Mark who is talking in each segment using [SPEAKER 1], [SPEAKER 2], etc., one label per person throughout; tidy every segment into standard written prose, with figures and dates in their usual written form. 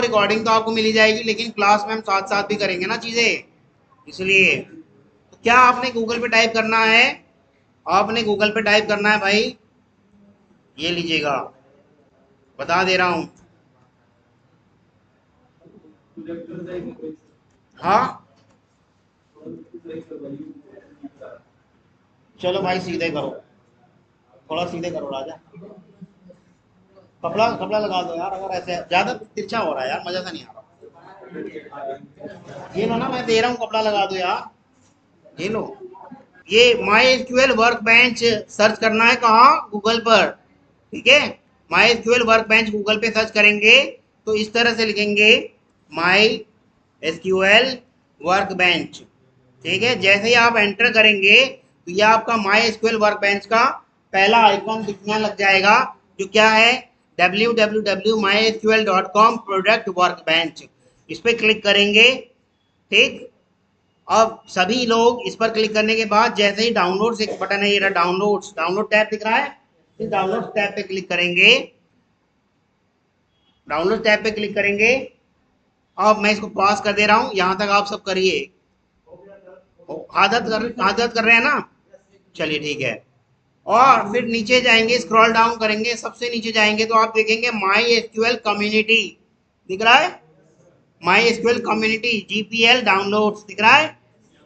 [SPEAKER 1] Recording तो आपको मिली जाएगी, लेकिन क्लास में हम साथ साथ भी करेंगे ना चीज़ें, इसलिए तो क्या आपने गूगल पे टाइप करना है, आपने गूगल पे टाइप करना है भाई, ये लीजिएगा, बता दे रहा हूँ। हाँ चलो भाई सीधे करो, थोड़ा सीधे करो राजा, कपड़ा कपड़ा लगा दो यार, अगर ऐसे ज़्यादा तिरछा हो रहा है यार, मज़ा सा नहीं आ रहा। ये लो ना, मैं दे रहा हूँ, कपड़ा लगा दो यार, ये लो। ये my SQL work bench search करना है कहाँ, गूगल पर, ठीक है। My SQL work bench Google पे सर्च करेंगे तो इस तरह से लिखेंगे माई एसक्यूएल वर्क बेंच, ठीक है। जैसे ही आप एंटर करेंगे तो ये आपका माई एसक्यूएल वर्क बेंच का पहला आइकॉन दिखने लग जाएगा, जो क्या है, www.mysql.com प्रोडक्ट वर्क बेंच। इस पर क्लिक करेंगे, ठीक। अब सभी लोग इस पर क्लिक करने के बाद जैसे ही डाउनलोड एक बटन है, ये रहा डाउनलोड्स, डाउनलोड टैब दिख रहा है, इस डाउनलोड टैब पे क्लिक करेंगे, डाउनलोड टैब पे क्लिक करेंगे। अब मैं इसको पॉज कर दे रहा हूँ, यहाँ तक आप सब करिए। आदत कर रहे हैं ना, चलिए ठीक है। और फिर नीचे जाएंगे, स्क्रॉल डाउन करेंगे, सबसे नीचे जाएंगे तो आप देखेंगे माई एसक्यूएल कम्युनिटी दिख रहा है, my SQL community GPL downloads दिख रहा है,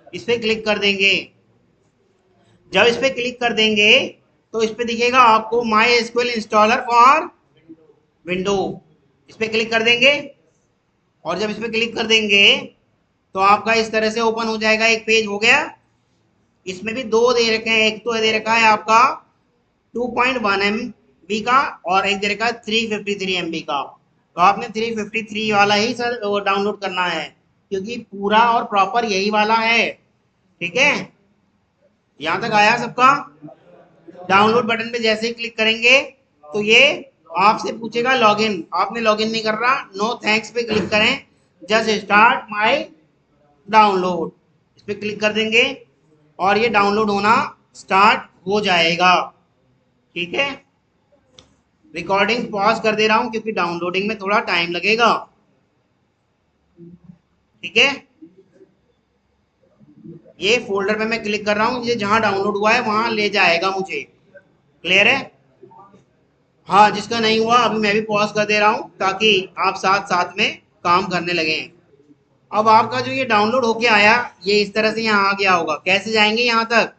[SPEAKER 1] इस पे क्लिक कर देंगे। जब इस पे क्लिक कर देंगे तो इस पे दिखेगा आपको my SQL installer for window, इस पे क्लिक कर देंगे। और जब इस पे क्लिक कर देंगे तो आपका इस तरह से ओपन हो जाएगा, एक पेज हो गया। इसमें भी दो दे रखे हैं, एक तो दे रखा है आपका 2.1 MB का, और एक दे रखा है 353 MB का। तो आपने 353 वाला ही सर डाउनलोड करना है, क्योंकि पूरा और प्रॉपर यही वाला है, ठीक है। यहाँ तक आया सबका। डाउनलोड बटन पे जैसे ही क्लिक करेंगे तो ये आपसे पूछेगा लॉगिन, आपने लॉगिन नहीं कर रहा, नो थैंक्स पे क्लिक करें, जस्ट स्टार्ट माय डाउनलोड, इस पे क्लिक कर देंगे और ये डाउनलोड होना स्टार्ट हो जाएगा, ठीक है। रिकॉर्डिंग पॉज कर दे रहा हूं क्योंकि डाउनलोडिंग में थोड़ा टाइम लगेगा, ठीक है। ये फोल्डर पे मैं क्लिक कर रहा हूँ, ये जहां डाउनलोड हुआ है वहां ले जाएगा मुझे, क्लियर है। हाँ, जिसका नहीं हुआ अभी मैं भी पॉज कर दे रहा हूँ ताकि आप साथ साथ में काम करने लगे। अब आपका जो ये डाउनलोड होके आया, ये इस तरह से यहाँ आ गया होगा। कैसे जाएंगे यहाँ तक,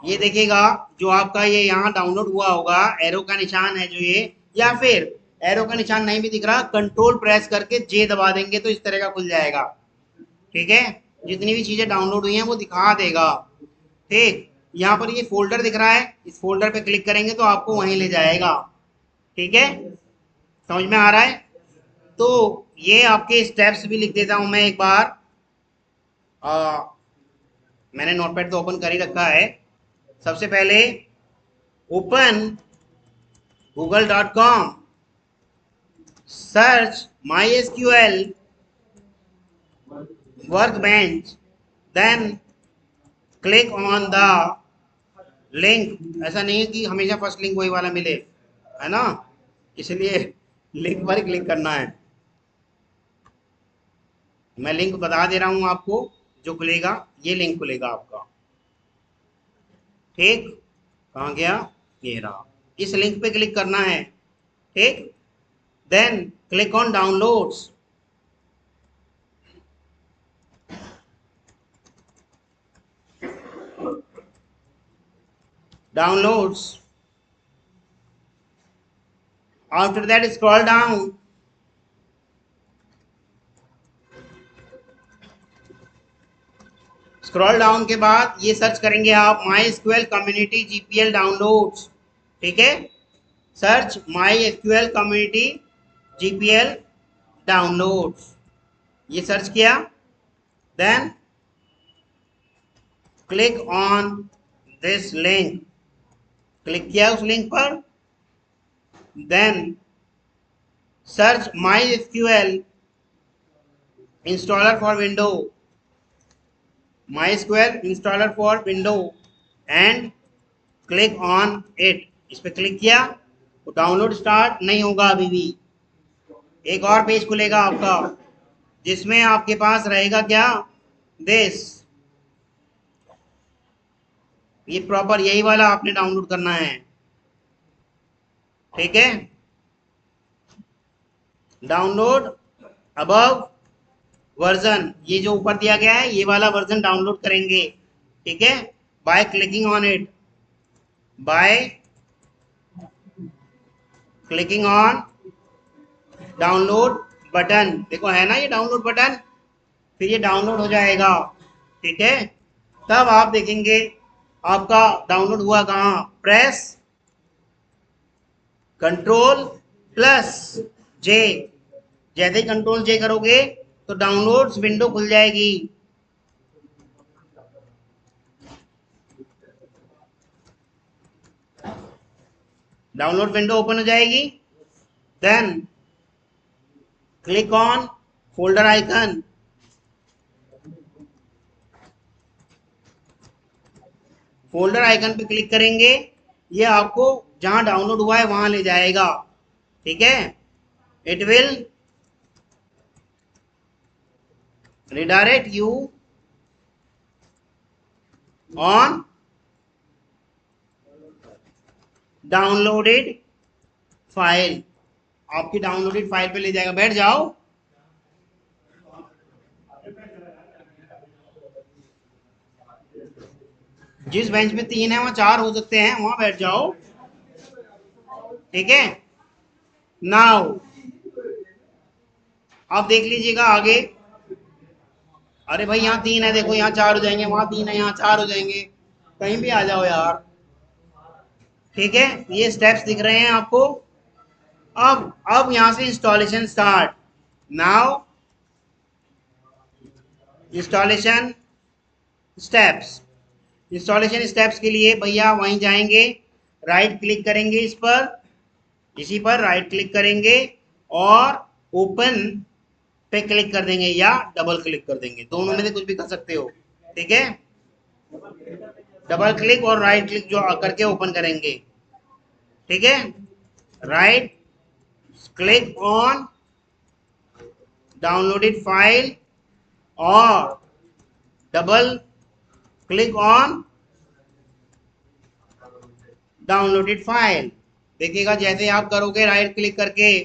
[SPEAKER 1] ये देखिएगा, जो आपका ये यहाँ डाउनलोड हुआ होगा, एरो का निशान है जो ये, या फिर एरो का निशान नहीं भी दिख रहा, कंट्रोल प्रेस करके जे दबा देंगे तो इस तरह का खुल जाएगा, ठीक है। जितनी भी चीजें डाउनलोड हुई हैं वो दिखा देगा, ठीक। यहाँ पर ये फोल्डर दिख रहा है, इस फोल्डर पे क्लिक करेंगे तो आपको वहीं ले जाएगा, ठीक है। समझ में आ रहा है। तो ये आपके स्टेप्स भी लिख देता हूं मैं एक बार। मैंने नोटपैड तो ओपन कर ही रखा है। सबसे पहले open google.com, search MySQL workbench, then click on the link. ऐसा नहीं है कि हमेशा फर्स्ट लिंक वही वाला मिले, है ना, इसलिए लिंक पर क्लिक करना है। मैं लिंक बता दे रहा हूं आपको, जो खुलेगा ये लिंक खुलेगा आपका, ठीक। कहाँ गया, ये रहा, इस लिंक पे क्लिक करना है, ठीक। Then click on downloads, downloads. After that scroll down, scroll down के बाद ये सर्च करेंगे आप MySQL community GPL downloads, ठीक है। Search MySQL community GPL downloads, ये सर्च किया। Then click on this link, click किया उस लिंक पर। Then search MySQL installer for window, MySQL installer for window, and click on it, इस पर click किया तो डाउनलोड स्टार्ट नहीं होगा अभी भी, एक और पेज खुलेगा आपका, जिसमें आपके पास रहेगा क्या, दिस, ये प्रॉपर यही वाला आपने डाउनलोड करना है, ठीक है। डाउनलोड अबव वर्जन, ये जो ऊपर दिया गया है ये वाला वर्जन डाउनलोड करेंगे, ठीक है, by clicking on it, by clicking on download button, देखो है ना ये डाउनलोड बटन, फिर ये डाउनलोड हो जाएगा, ठीक है। तब आप देखेंगे आपका डाउनलोड हुआ कहाँ, प्रेस कंट्रोल प्लस जे, जैसे ही कंट्रोल जे करोगे तो डाउनलोड्स विंडो खुल जाएगी, डाउनलोड विंडो ओपन हो जाएगी। Then click on folder icon, folder icon पे क्लिक करेंगे, ये आपको जहां डाउनलोड हुआ है वहां ले जाएगा, ठीक है। It will redirect you on downloaded file, आपकी डाउनलोडेड फाइल पे ले जाएगा। बैठ जाओ, जिस बेंच में 3 है वहां 4 हो सकते हैं, वहां बैठ जाओ, ठीक है। नाउ आप देख लीजिएगा आगे, अरे भाई यहाँ 3 है, देखो यहाँ 4 हो जाएंगे, वहां 3 है यहाँ 4 हो जाएंगे, कहीं भी आ जाओ यार, ठीक है। ये स्टेप्स दिख रहे हैं आपको। अब यहां से installation start. Now installation steps, installation steps के लिए भैया वहीं जाएंगे, राइट क्लिक करेंगे इस पर, इसी पर राइट क्लिक करेंगे और ओपन पे क्लिक कर देंगे या डबल क्लिक कर देंगे, दोनों में से कुछ भी कर सकते हो, ठीक है। डबल क्लिक और राइट क्लिक जो करके ओपन करेंगे, ठीक है। Right click on downloaded file और double click on downloaded file, देखिएगा जैसे आप करोगे राइट क्लिक करके,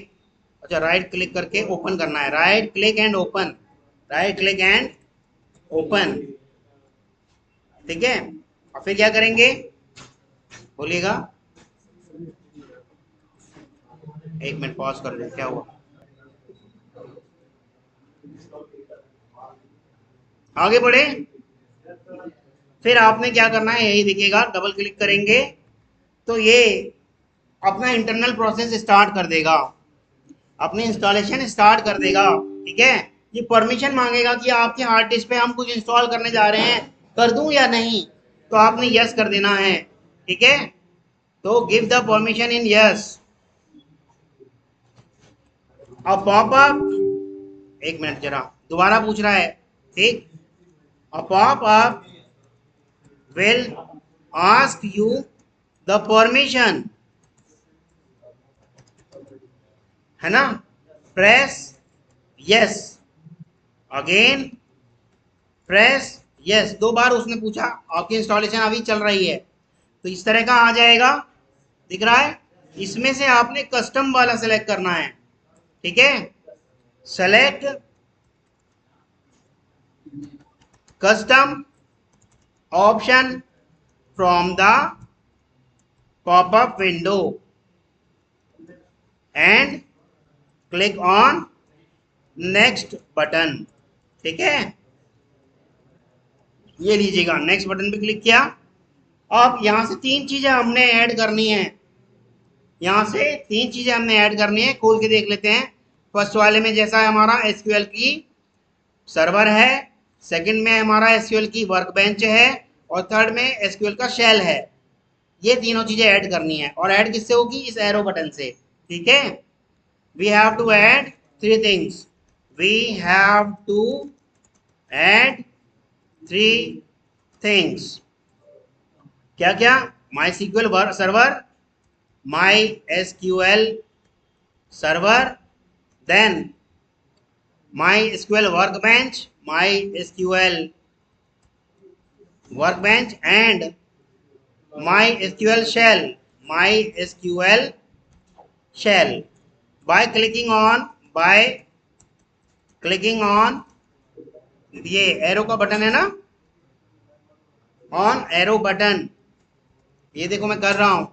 [SPEAKER 1] अच्छा राइट क्लिक करके ओपन करना है, right click and open, right click and open, ठीक है। और फिर क्या करेंगे बोलिएगा, एक मिनट पॉज कर दे, क्या हुआ, आगे बढ़े। फिर आपने क्या करना है यही देखिएगा, डबल क्लिक करेंगे तो ये अपना इंटरनल प्रोसेस स्टार्ट कर देगा, अपनी इंस्टॉलेशन स्टार्ट कर देगा, ठीक है। ये परमिशन मांगेगा कि आपके हार्ड डिस्क पे हम कुछ इंस्टॉल करने जा रहे हैं, कर दूं या नहीं, तो आपने यस कर देना है, ठीक है। तो give the permission in yes. अब पॉपअप, एक मिनट जरा दोबारा पूछ रहा है, ठीक। A pop-up will ask you the permission, है ना, press yes, again press yes, 2 बार उसने पूछा, आपकी इंस्टॉलेशन अभी चल रही है, तो इस तरह का आ जाएगा, दिख रहा है। इसमें से आपने कस्टम वाला सेलेक्ट करना है, ठीक है। Select custom option from the pop-up window and click on next button, ठीक है। ये लीजिएगा, नेक्स्ट बटन पे क्लिक किया। अब यहां से 3 चीजें हमने ऐड करनी है, यहां से 3 चीजें हमने ऐड करनी है, खोल के देख लेते हैं। फर्स्ट वाले में जैसा है हमारा एसक्यूएल की सर्वर है, सेकंड में हमारा एसक्यूएल की वर्कबेंच है और थर्ड में एसक्यूएल का शेल है, ये तीनों चीजें ऐड करनी है। और ऐड किससे होगी, इस एरो बटन से, ठीक है। We have to add 3 things, we have to add 3 things, क्या क्या, my SQL server, my SQL server then my SQL workbench and MySQL shell by clicking on ये एरो का बटन है ना, ऑन एरो बटन, ये देखो मैं कर रहा हूं,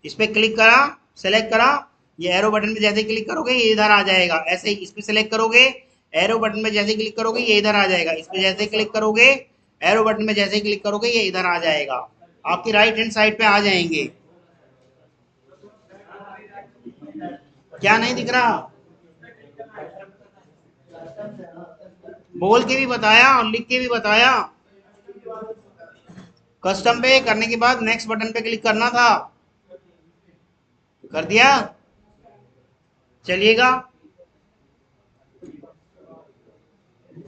[SPEAKER 1] इस पे क्लिक करा, सेलेक्ट करा, ये एरो बटन पे जैसे क्लिक करोगे ये इधर आ जाएगा। ऐसे ही इस पे सेलेक्ट करोगे, एरो बटन पे जैसे क्लिक करोगे ये इधर आ जाएगा। इस पे जैसे क्लिक करोगे, एरो बटन पे जैसे क्लिक करोगे ये इधर आ जाएगा, आपकी राइट हैंड साइड पे आ जाएंगे। क्या नहीं दिख रहा? बोल के भी बताया और लिख के भी बताया। कस्टम पे करने के बाद नेक्स्ट बटन पे क्लिक करना था, कर दिया। चलिएगा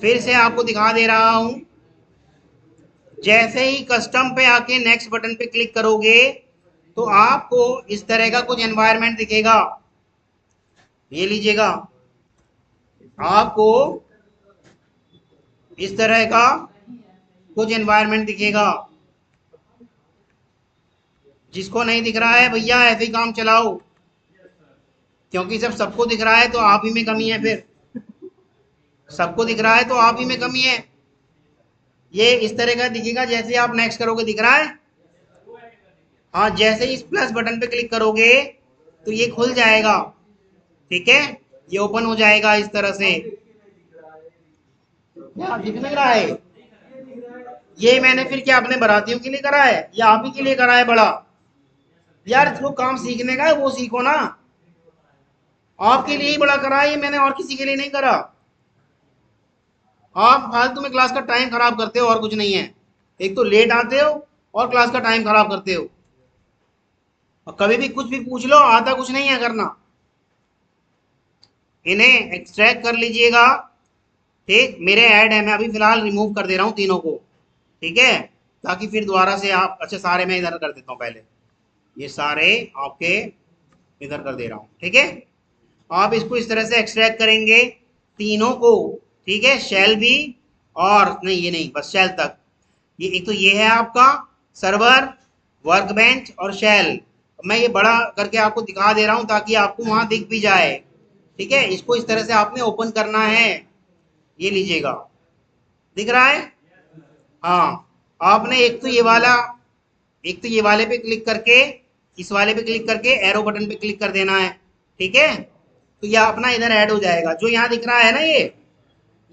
[SPEAKER 1] फिर से आपको दिखा दे रहा हूं, जैसे ही कस्टम पे आके नेक्स्ट बटन पे क्लिक करोगे तो आपको इस तरह का कुछ एनवायरनमेंट दिखेगा। ये लीजिएगा, आपको इस तरह का कुछ एनवायरनमेंट दिखेगा। जिसको नहीं दिख रहा है भैया ऐसे ही काम चलाओ, क्योंकि जब सबको दिख रहा है तो आप ही में कमी है। फिर सबको दिख रहा है तो आप ही में कमी है। ये इस तरह का दिखेगा, जैसे आप नेक्स्ट करोगे दिख रहा है। हाँ, जैसे ही इस प्लस बटन पे क्लिक करोगे तो ये खुल जाएगा, ठीक है, ये ओपन हो जाएगा इस तरह से। क्या दिख नहीं रहा है? ये मैंने फिर क्या अपने बारातियों के लिए करा है या आप ही के लिए करा है बड़ा? यार जो काम सीखने का है वो सीखो ना, आपके लिए ही बड़ा करा है ये मैंने, और किसी के लिए नहीं करा। आप फालतू में क्लास का टाइम खराब करते हो और कुछ नहीं है। एक तो लेट आते हो और क्लास का टाइम खराब करते हो, और कभी भी कुछ भी पूछ लो, आता कुछ नहीं है करना। इन्हें एक्सट्रैक्ट कर लीजिएगा, ठीक, मेरे ऐड है, मैं अभी फिलहाल रिमूव कर दे रहा हूँ तीनों को, ठीक है, ताकि फिर दोबारा से आप, अच्छा सारे मैं इधर कर देता हूँ पहले, ये सारे आपके इधर कर दे रहा हूँ, ठीक है। आप इसको इस तरह से एक्सट्रैक्ट करेंगे तीनों को, ठीक है, शेल भी, और नहीं ये नहीं, बस शेल तक। ये एक तो ये है आपका सर्वर, वर्कबेंच और शेल। मैं ये बड़ा करके आपको दिखा दे रहा हूँ ताकि आपको वहां दिख भी जाए, ठीक है। इसको इस तरह से आपने ओपन करना है, ये लीजिएगा, दिख रहा है। हाँ, आपने एक तो ये वाले पे क्लिक करके, इस वाले पे क्लिक करके एरो बटन पे क्लिक कर देना है, ठीक है। तो यह अपना इधर ऐड हो जाएगा, जो यहाँ दिख रहा है ना,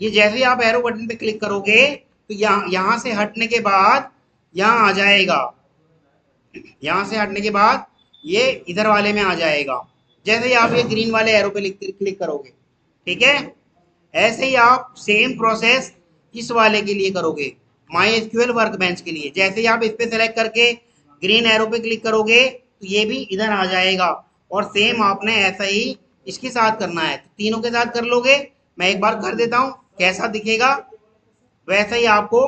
[SPEAKER 1] ये जैसे ही आप एरो बटन पे क्लिक करोगे तो यहाँ से हटने के बाद यहाँ आ जाएगा, यहाँ से हटने के बाद ये इधर वाले में आ जाएगा, जैसे ही आप ये ग्रीन वाले एरो पे क्लिक करोगे, ठीक है। ऐसे ही आप सेम प्रोसेस इस वाले के लिए करोगे, माई एसक्यूएल वर्कबेंच के लिए। जैसे ही आप इस पे सेलेक्ट करके ग्रीन एरो पे क्लिक करोगे तो ये भी इधर आ जाएगा, और सेम आपने ऐसा ही इसके साथ करना है। तो तीनों के साथ कर लोगे, मैं एक बार कर देता हूँ कैसा दिखेगा, वैसा ही आपको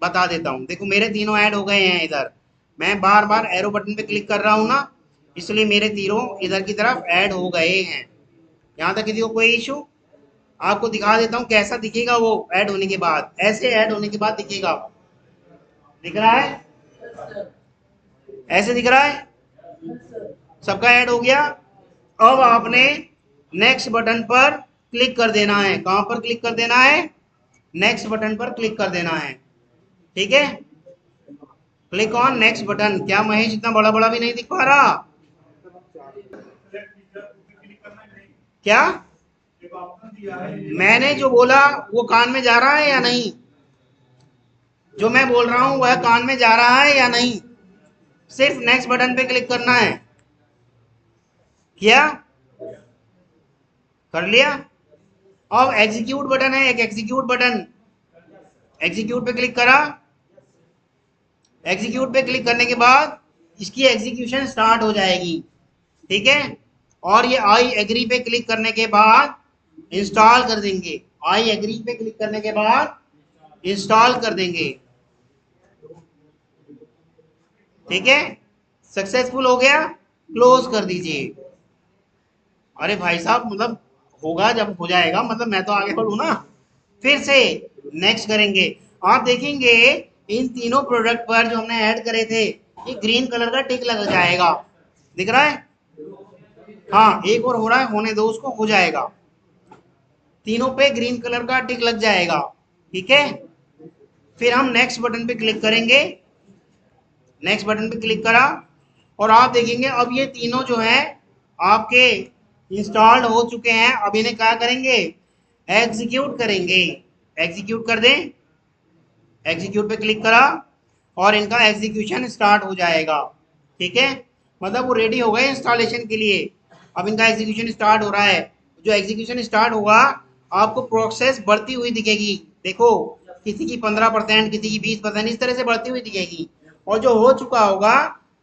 [SPEAKER 1] बता देता हूँ। देखो मेरे तीनों ऐड हो गए हैं इधर, मैं बार बार एरो बटन पे क्लिक कर रहा हूँ ना, इसलिए मेरे तीनों इधर की तरफ ऐड हो गए हैं। यहाँ तक किसी को कोई इशू? आपको दिखा देता हूँ कैसा दिखेगा वो ऐड होने के बाद, ऐसे ऐड होने के बाद दिखेगा। दिख रहा है? ऐसे दिख रहा है? सबका ऐड हो गया। अब आपने नेक्स्ट बटन पर क्लिक कर देना है। कहां पर क्लिक कर देना है? नेक्स्ट बटन पर क्लिक कर देना है, ठीक है। Click on next button. क्या महेश इतना बड़ा बड़ा भी नहीं दिख पा रहा? क्या मैंने जो बोला वो कान में जा रहा है या नहीं? जो मैं बोल रहा हूं वह कान में जा रहा है या नहीं? सिर्फ नेक्स्ट बटन पे क्लिक करना है। किया? कर लिया? अब एग्जीक्यूट बटन है, एक एग्जीक्यूट बटन, एग्जीक्यूट पे क्लिक करा। एग्जीक्यूट पे क्लिक करने के बाद इसकी एग्जीक्यूशन स्टार्ट हो जाएगी, ठीक है। और ये आई एग्री पे क्लिक करने के बाद इंस्टॉल कर देंगे। आई एग्री पे क्लिक करने के बाद इंस्टॉल कर देंगे, ठीक है। सक्सेसफुल हो गया, क्लोज कर दीजिए। अरे भाई साहब, मतलब होगा जब हो जाएगा, मतलब मैं तो आगे बढ़ू ना। फिर से नेक्स्ट करेंगे। आप देखेंगे इन तीनों प्रोडक्ट पर जो हमने ऐड करे थे, ये ग्रीन कलर का टिक लग जाएगा, दिख रहा है? हाँ, एक और हो रहा है, होने दो उसको, हो जाएगा। तीनों पे ग्रीन कलर का टिक लग जाएगा, ठीक है। फिर हम नेक्स्ट बटन पे क्लिक करेंगे। नेक्स्ट बटन पे क्लिक करा और आप देखेंगे अब ये तीनों जो है आपके इंस्टॉल्ड हो चुके हैं। अब इन्हें क्या करेंगे? एग्जीक्यूट करेंगे। एग्जीक्यूट कर दें। एग्जीक्यूट पे क्लिक करा और इनका एग्जीक्यूशन स्टार्ट हो जाएगा, ठीक है। मतलब वो रेडी हो गए इंस्टॉलेशन के लिए। अब इनका एग्जीक्यूशन स्टार्ट हो रहा है। जो एग्जीक्यूशन स्टार्ट होगा आपको प्रोसेस बढ़ती हुई दिखेगी। देखो, किसी की 15%, किसी की 20%, इस तरह से बढ़ती हुई दिखेगी। और जो हो चुका होगा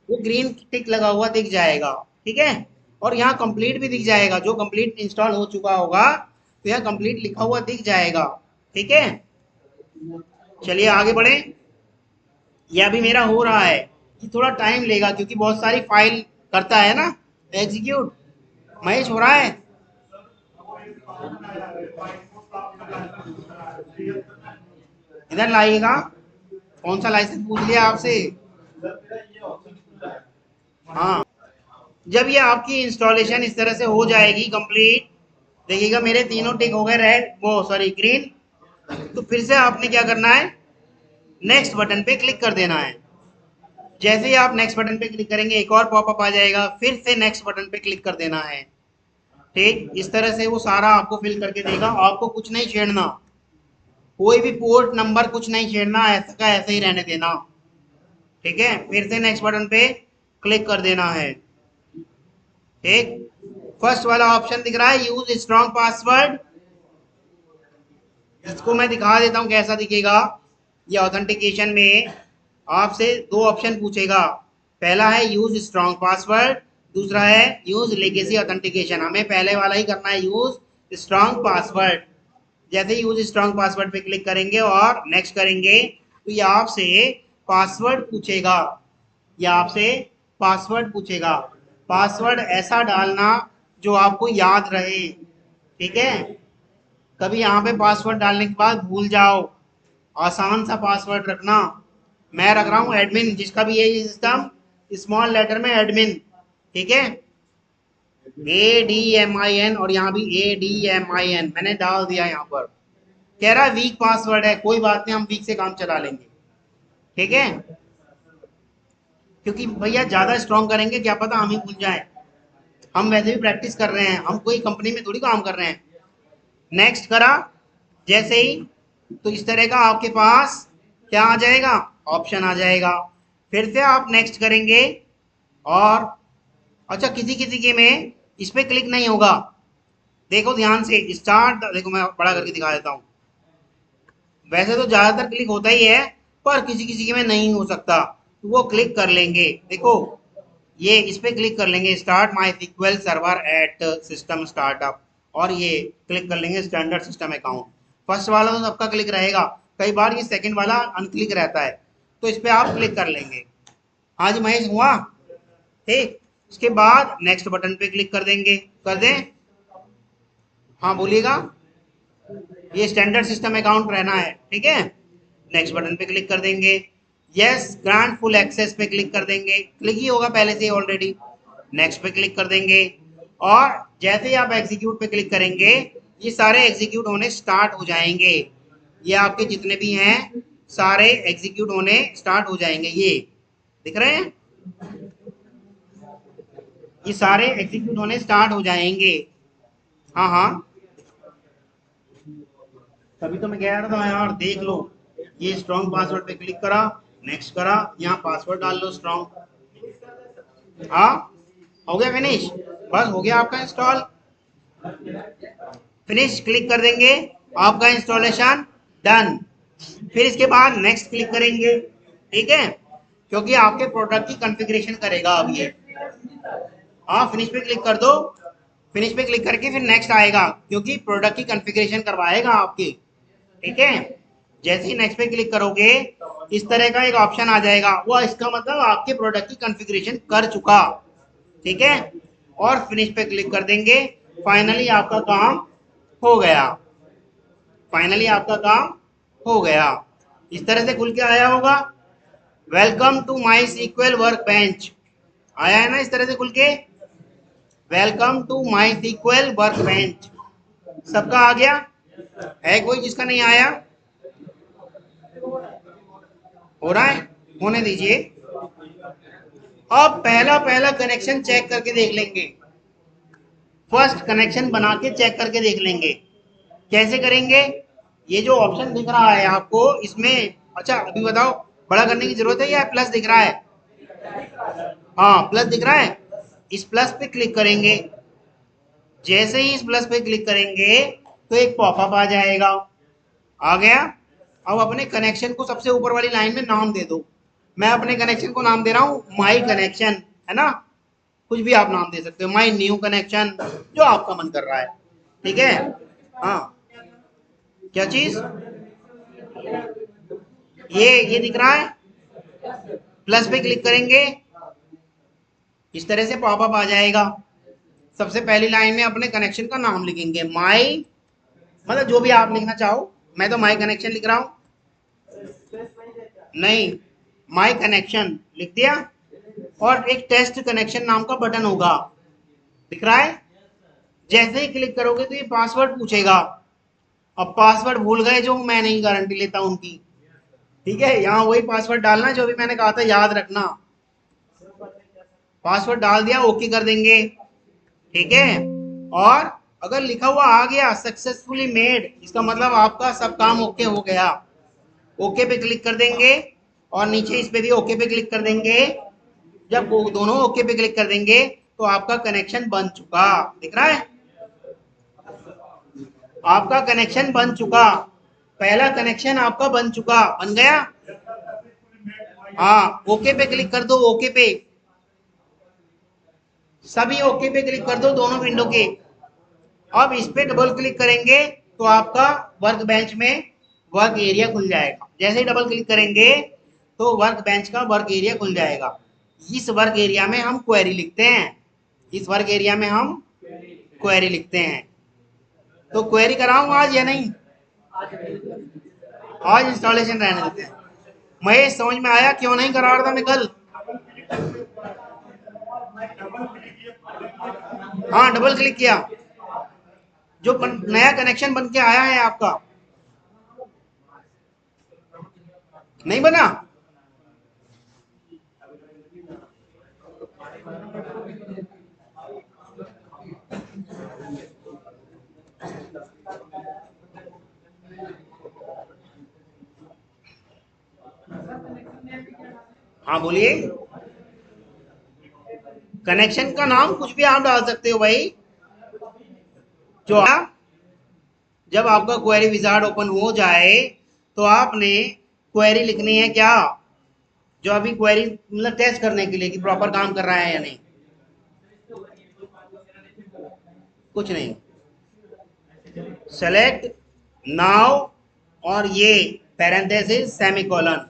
[SPEAKER 1] वो ग्रीन टिक लगा हुआ दिख जाएगा, ठीक है। और यहाँ कंप्लीट भी दिख जाएगा, जो कंप्लीट इंस्टॉल हो चुका होगा तो यहाँ कंप्लीट लिखा हुआ दिख जाएगा, ठीक है। चलिए आगे बढ़े। ये अभी मेरा हो रहा है, ये थोड़ा टाइम लेगा क्योंकि बहुत सारी फाइल करता है ना एग्जीक्यूट। महेश हो रहा है? इधर लाइएगा। कौन सा लाइसेंस पूछ लिया आपसे? हाँ, जब ये आपकी इंस्टॉलेशन इस तरह से हो जाएगी कंप्लीट, देखिएगा मेरे तीनों टिक हो गए रेड, वो सॉरी ग्रीन। तो फिर से आपने क्या करना है? नेक्स्ट बटन पे क्लिक कर देना है। जैसे ही आप नेक्स्ट बटन पे क्लिक करेंगे एक और पॉपअप आ जाएगा, फिर से नेक्स्ट बटन पे क्लिक कर देना है, ठीक। इस तरह से वो सारा आपको फिल करके देगा। आपको कुछ नहीं छेड़ना, कोई भी पोर्ट नंबर कुछ नहीं छेड़ना, ऐसा का ऐसे ही रहने देना, ठीक है। फिर से नेक्स्ट बटन पे क्लिक कर देना है, ठीक। फर्स्ट वाला ऑप्शन दिख रहा है यूज स्ट्रॉन्ग पासवर्ड। इसको मैं दिखा देता हूँ कैसा दिखेगा। ये ऑथेंटिकेशन में आपसे दो ऑप्शन पूछेगा। पहला है यूज स्ट्रॉन्ग पासवर्ड, दूसरा है यूज लेगेसी ऑथेंटिकेशन। हमें पहले वाला ही करना है, यूज स्ट्रॉन्ग पासवर्ड। जैसे ही यूज स्ट्रॉन्ग पासवर्ड पे क्लिक करेंगे और नेक्स्ट करेंगे तो ये आपसे पासवर्ड पूछेगा। ये आपसे पासवर्ड पूछेगा। पासवर्ड ऐसा डालना जो आपको याद रहे, ठीक है। कभी यहाँ पे पासवर्ड डालने के बाद भूल जाओ, आसान सा पासवर्ड रखना। मैं रख रहा हूँ एडमिन, जिसका भी यही सिस्टम स्मॉल लेटर में एडमिन, ठीक है। ADMIN और यहाँ भी ADMIN मैंने डाल दिया यहाँ पर। कह रहा है वीक पासवर्ड है, कोई बात नहीं, हम वीक से काम चला लेंगे, ठीक है। क्योंकि भैया ज्यादा स्ट्रॉन्ग करेंगे क्या पता हम ही भूल जाए। हम वैसे भी प्रैक्टिस कर रहे हैं, हम कोई कंपनी में थोड़ी काम कर रहे हैं। नेक्स्ट करा जैसे ही तो इस तरह का आपके पास क्या आ जाएगा? ऑप्शन आ जाएगा। फिर से आप नेक्स्ट करेंगे और अच्छा, किसी किसी के में इस पे क्लिक नहीं होगा। देखो ध्यान से, स्टार्ट, देखो मैं बड़ा करके दिखा देता हूँ। वैसे तो ज्यादातर क्लिक होता ही है, पर किसी किसी के में नहीं हो सकता, तो वो क्लिक कर लेंगे। देखो ये इस पे क्लिक कर लेंगे, start my SQL server at system startup, और ये क्लिक कर लेंगे स्टैंडर्ड सिस्टम अकाउंट। फर्स्ट वाला तो सबका क्लिक रहेगा, कई बार ये सेकंड वाला अनक्लिक रहता है, तो इस पे आप क्लिक कर लेंगे। हाँ जी महेश, हुआ? ठीक। उसके बाद नेक्स्ट बटन पे क्लिक कर देंगे, कर दें? हाँ बोलिएगा। ये स्टैंडर्ड सिस्टम अकाउंट रहना है, ठीक है। नेक्स्ट बटन पे क्लिक कर देंगे। यस, ग्रांट फुल एक्सेस पे क्लिक कर देंगे, क्लिक ही होगा पहले से ऑलरेडी। नेक्स्ट पे क्लिक कर देंगे और जैसे ही आप एग्जीक्यूट पे क्लिक करेंगे ये सारे एग्जीक्यूट होने स्टार्ट हो जाएंगे। ये आपके जितने भी हैं सारे एग्जीक्यूट होने स्टार्ट हो जाएंगे। ये दिख रहे हैं, ये सारे एग्जीक्यूट होने स्टार्ट हो जाएंगे। हाँ हाँ, तभी तो मैं कह रहा था यार, देख लो। ये स्ट्रॉन्ग पासवर्ड पे क्लिक करा, नेक्स्ट करा, यहाँ पासवर्ड डाल लो स्ट्रॉन्ग। हाँ, हो गया फिनिश, बस हो गया आपका इंस्टॉल। फिनिश क्लिक कर देंगे, आपका इंस्टॉलेशन डन। फिर इसके बाद नेक्स्ट क्लिक करेंगे, ठीक है, क्योंकि आपके प्रोडक्ट की कॉन्फ़िगरेशन करेगा अब ये। हाँ, फिनिश पे क्लिक कर दो। फिनिश पे क्लिक करके फिर नेक्स्ट आएगा, क्योंकि प्रोडक्ट की कॉन्फ़िगरेशन करवाएगा आपकी, ठीक है। जैसे ही नेक्स्ट पे क्लिक करोगे इस तरह का एक ऑप्शन आ जाएगा, वो इसका मतलब आपके प्रोडक्ट की कॉन्फ़िगरेशन कर चुका, ठीक है। और फिनिश पे क्लिक कर देंगे फाइनली आपका काम हो गया। फाइनली आपका काम हो गया। इस तरह से खुल के आया होगा, welcome to my SQL workbench. आया है ना इस तरह से खुल के, welcome to my SQL workbench. सबका आ गया? है कोई जिसका नहीं आया? हो रहा है, होने दीजिए। अब पहला पहला कनेक्शन चेक करके देख लेंगे। फर्स्ट कनेक्शन बना के चेक करके देख लेंगे। कैसे करेंगे? ये जो ऑप्शन दिख रहा है आपको इसमें, अच्छा अभी बताओ, बड़ा करने की जरूरत है या प्लस दिख रहा है? हाँ प्लस दिख रहा है। इस प्लस पे क्लिक करेंगे। जैसे ही इस प्लस पे क्लिक करेंगे तो एक पॉपअप आ जाएगा। आ गया? अब अपने कनेक्शन को सबसे ऊपर वाली लाइन में नाम दे दो। मैं अपने कनेक्शन को नाम दे रहा हूँ माई कनेक्शन, है ना? कुछ भी आप नाम दे सकते हो, माई न्यू कनेक्शन, जो आपका मन कर रहा है। ठीक है? हाँ, क्या चीज? ये दिख रहा है, प्लस पे क्लिक करेंगे, इस तरह से पॉपअप आ जाएगा। सबसे पहली लाइन में अपने कनेक्शन का नाम लिखेंगे, माई, मतलब जो भी आप लिखना चाहो। मैं तो माई कनेक्शन लिख रहा हूँ। नहीं, माई कनेक्शन लिख दिया। और एक टेस्ट कनेक्शन नाम का बटन होगा, दिख रहा है? जैसे ही क्लिक करोगे तो ये पासवर्ड पूछेगा। अब पासवर्ड भूल गए जो, मैं नहीं गारंटी लेता उनकी। ठीक है, यहाँ वही पासवर्ड डालना जो भी मैंने कहा था, याद रखना। पासवर्ड डाल दिया, ओके कर देंगे। ठीक है? और अगर लिखा हुआ आ गया सक्सेसफुली मेड, इसका मतलब आपका सब काम ओके हो गया। ओके पे क्लिक कर देंगे और नीचे इस पे भी ओके पे क्लिक कर देंगे। जब वो दोनों ओके पे क्लिक कर देंगे तो आपका कनेक्शन बन चुका। दिख रहा है? आपका कनेक्शन बन चुका। पहला कनेक्शन आपका बन चुका, बन गया। हाँ, ओके पे क्लिक कर दो, ओके पे, सभी ओके पे क्लिक कर दो दोनों विंडो के। अब इस पे डबल क्लिक करेंगे तो आपका वर्क बेंच में वर्क एरिया खुल जाएगा। जैसे ही डबल क्लिक करेंगे तो वर्क बेंच का वर्क एरिया खुल जाएगा। इस वर्क एरिया में हम क्वेरी लिखते हैं। इस वर्क एरिया में हम क्वेरी लिखते हैं। तो क्वेरी कराऊं आज या नहीं? आज इंस्टॉलेशन रहने देते हैं। महेश, समझ में आया क्यों नहीं करा रहा था मैं कल? हाँ, डबल क्लिक किया, जो नया कनेक्शन बन के आया है आपका, नहीं बना? हाँ बोलिए। कनेक्शन का नाम कुछ भी आप डाल सकते हो भाई। जो जब आपका क्वेरी विजार्ड ओपन हो जाए तो आपने क्वेरी लिखनी है क्या? जो अभी क्वेरी मतलब टेस्ट करने के लिए कि प्रॉपर काम कर रहा है या नहीं। कुछ नहीं, सेलेक्ट नाउ और ये पैरेंथेसिस सेमीकोलन।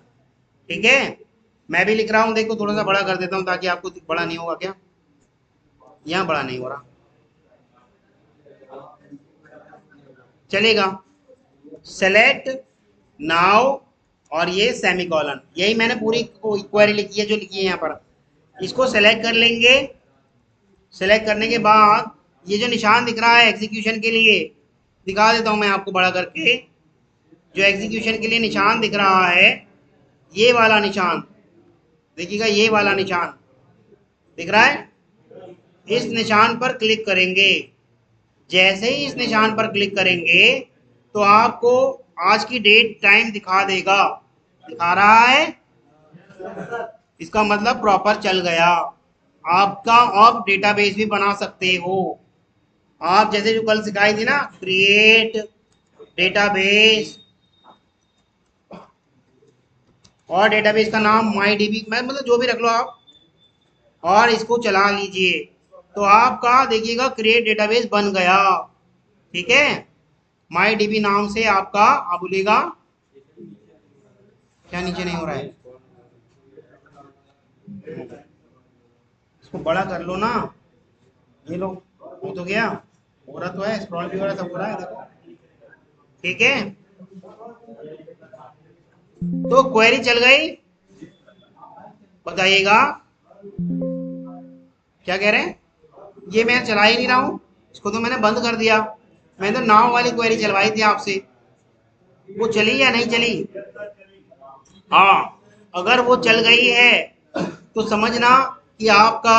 [SPEAKER 1] ठीक है? मैं भी लिख रहा हूँ, देखो थोड़ा सा बड़ा कर देता हूँ ताकि आपको बड़ा नहीं होगा क्या? यहाँ बड़ा नहीं हो रहा, चलेगा। सेलेक्ट नाउ और ये सेमीकोलन, यही मैंने पूरी क्वेरी लिखी है जो लिखी है यहाँ पर। इसको सेलेक्ट कर लेंगे। सेलेक्ट करने के बाद ये जो निशान दिख रहा है एग्जीक्यूशन के लिए, दिखा देता हूँ मैं आपको बड़ा करके। जो एग्जीक्यूशन के लिए निशान दिख रहा है, ये वाला निशान देखिएगा, ये वाला निशान दिख रहा है, इस निशान पर क्लिक करेंगे। जैसे ही इस निशान पर क्लिक करेंगे तो आपको आज की डेट टाइम दिखा देगा। दिखा रहा है, इसका मतलब प्रॉपर चल गया। आपका आप डेटाबेस भी बना सकते हो। आप जैसे जो कल सिखाई थी ना, क्रिएट डेटाबेस, और डेटाबेस का नाम माई डीबी, मैं मतलब जो भी रख लो आप, और इसको चला लीजिए तो आपका देखिएगा क्रिएट डेटाबेस बन गया। ठीक है? माई डीबी नाम से आपका, आप बोलिएगा क्या नीचे नहीं हो रहा है? इसको बड़ा कर लो ना, ये लो, हो तो गया। हो रहा तो है, स्क्रॉल भी हो रहा, सब हो रहा है, देखो। ठीक है, तो क्वेरी चल गई, बताइएगा क्या कह रहे हैं। ये मैं चला ही नहीं रहा हूँ, इसको तो मैंने बंद कर दिया। मैंने तो नाव वाली क्वेरी चलवाई थी आपसे, वो चली या नहीं चली। हाँ, अगर वो चल गई है तो समझना कि आपका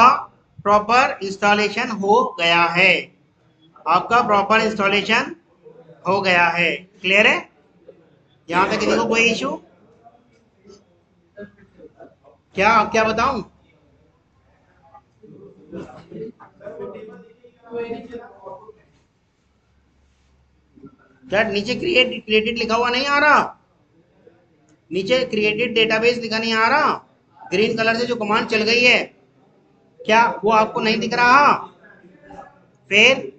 [SPEAKER 1] प्रॉपर इंस्टॉलेशन हो गया है, आपका प्रॉपर इंस्टॉलेशन हो गया है। क्लियर है, यहाँ तक किसी को कोई इशू? क्या क्या बताऊं? क्या नीचे क्रिएटेड लिखा हुआ नहीं आ रहा? नीचे क्रिएटेड डेटाबेस लिखा नहीं आ रहा? ग्रीन कलर से जो कमांड चल गई है, क्या वो आपको नहीं दिख रहा? फिर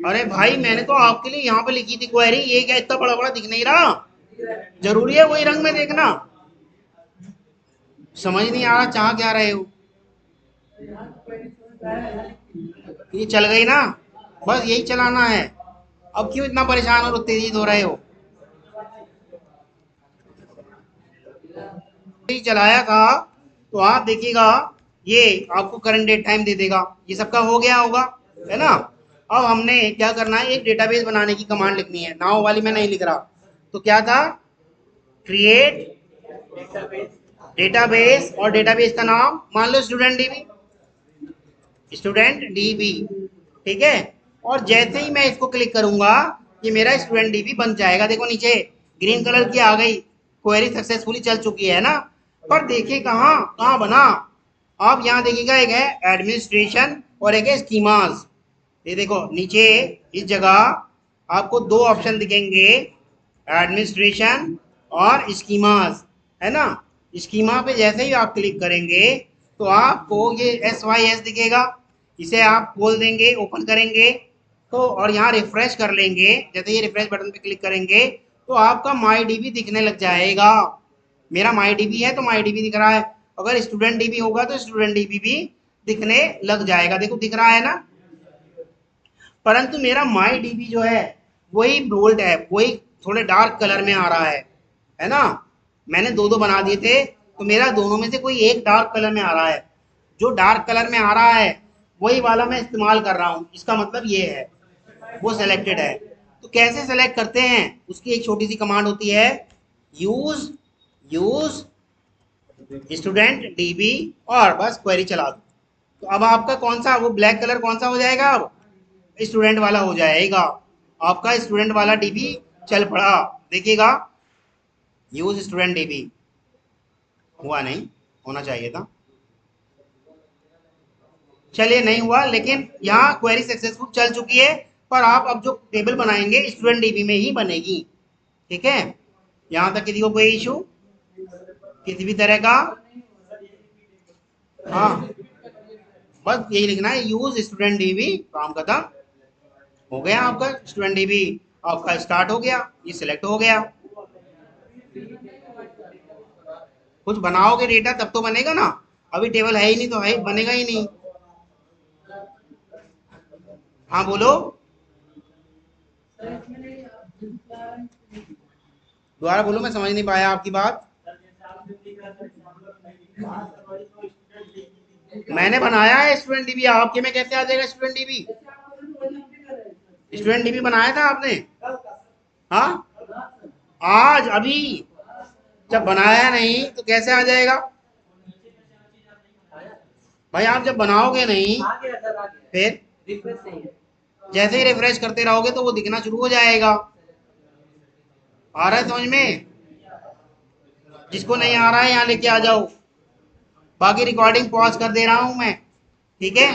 [SPEAKER 1] अरे भाई, मैंने तो आपके लिए यहाँ पे लिखी थी क्वेरी, ये क्या इतना बड़ा बड़ा दिख नहीं रहा? जरूरी है वही रंग में देखना? समझ नहीं आ रहा चाह क्या रहे हो। ये चल गई ना, बस यही चलाना है। अब क्यों इतना परेशान और उत्तेजित हो रहे हो? यही चलाया था, तो आप देखिएगा, ये आपको करंट डेट टाइम दे देगा, ये सबका हो गया होगा, है ना। अब हमने क्या करना है, एक डेटाबेस बनाने की कमांड लिखनी है, नाउ वाली मैं नहीं लिख रहा। तो क्या था, क्रिएट डेटाबेस, और डेटाबेस का नाम मान लो स्टूडेंट डीबी, स्टूडेंट डीबी। ठीक है, और जैसे ही मैं इसको क्लिक करूंगा, ये मेरा स्टूडेंट डीबी बन जाएगा। देखो नीचे ग्रीन कलर की आ गई, क्वेरी सक्सेसफुली चल चुकी है ना। पर देखिए कहाँ कहाँ बना, आप यहाँ देखिएगा, एक है एडमिनिस्ट्रेशन और एक है स्कीमास। ये देखो नीचे इस जगह आपको दो ऑप्शन दिखेंगे, एडमिनिस्ट्रेशन और स्कीमास, है ना। स्कीमा पे जैसे ही आप क्लिक करेंगे तो आपको ये SYS दिखेगा, इसे आप खोल देंगे, ओपन करेंगे तो, और यहाँ रिफ्रेश कर लेंगे। जैसे ये रिफ्रेश बटन पे क्लिक करेंगे तो आपका माई डीबी दिखने लग जाएगा। मेरा माई डीबी है तो माई डीबी दिख रहा है, अगर स्टूडेंट डीबी होगा तो स्टूडेंट डीबी भी दिखने लग जाएगा। देखो दिख रहा है ना, परंतु मेरा माई डीबी जो है वही बोल्ड है, वही थोड़े डार्क कलर में आ रहा है ना। मैंने दो दो बना दिए थे, तो मेरा दोनों में से कोई एक डार्क कलर में आ रहा है। जो डार्क कलर में आ रहा है वही वाला मैं इस्तेमाल कर रहा हूँ, इसका मतलब ये है वो सिलेक्टेड है। तो कैसे सेलेक्ट करते हैं, उसकी एक छोटी सी कमांड होती है, यूज यूज स्टूडेंट डीबी, और बस क्वेरी चला दो। तो अब आपका कौन सा, वो ब्लैक कलर कौन सा हो जाएगा, अब स्टूडेंट वाला हो जाएगा। आपका स्टूडेंट वाला डीबी चल पड़ा, देखिएगा, यूज स्टूडेंट डीबी हुआ नहीं, होना चाहिए था। चलिए नहीं हुआ, लेकिन यहाँ क्वेरी सक्सेसफुल चल चुकी है। पर आप अब जो टेबल बनाएंगे स्टूडेंट डीबी में ही बनेगी। ठीक है, यहाँ तक किसी को कोई इशू किसी भी तरह का? हाँ, बस यही लिखना है, यूज स्टूडेंट डीबी, काम खत्म हो गया। आपका स्टूडेंट डीबी आपका स्टार्ट हो गया, ये सिलेक्ट हो गया। कुछ बनाओगे डेटा तब तो बनेगा ना, अभी टेबल है ही नहीं तो है बनेगा ही नहीं। हाँ बोलो, दोबारा बोलो, मैं समझ नहीं पाया आपकी बात। मैंने बनाया है स्टूडेंट डीबी, आपके में कैसे आ जाएगा स्टूडेंट डीबी? स्टूडेंट डीबी बनाया था आपने? हाँ, आज अभी, जब बनाया नहीं तो कैसे आ जाएगा? भाई आप जब बनाओगे नहीं, फिर जैसे ही रिफ्रेश करते रहोगे तो वो दिखना शुरू हो जाएगा। आ रहा है समझ में? जिसको नहीं आ रहा है यहाँ लेके आ जाओ, बाकी रिकॉर्डिंग पॉज कर दे रहा हूँ मैं। ठीक है,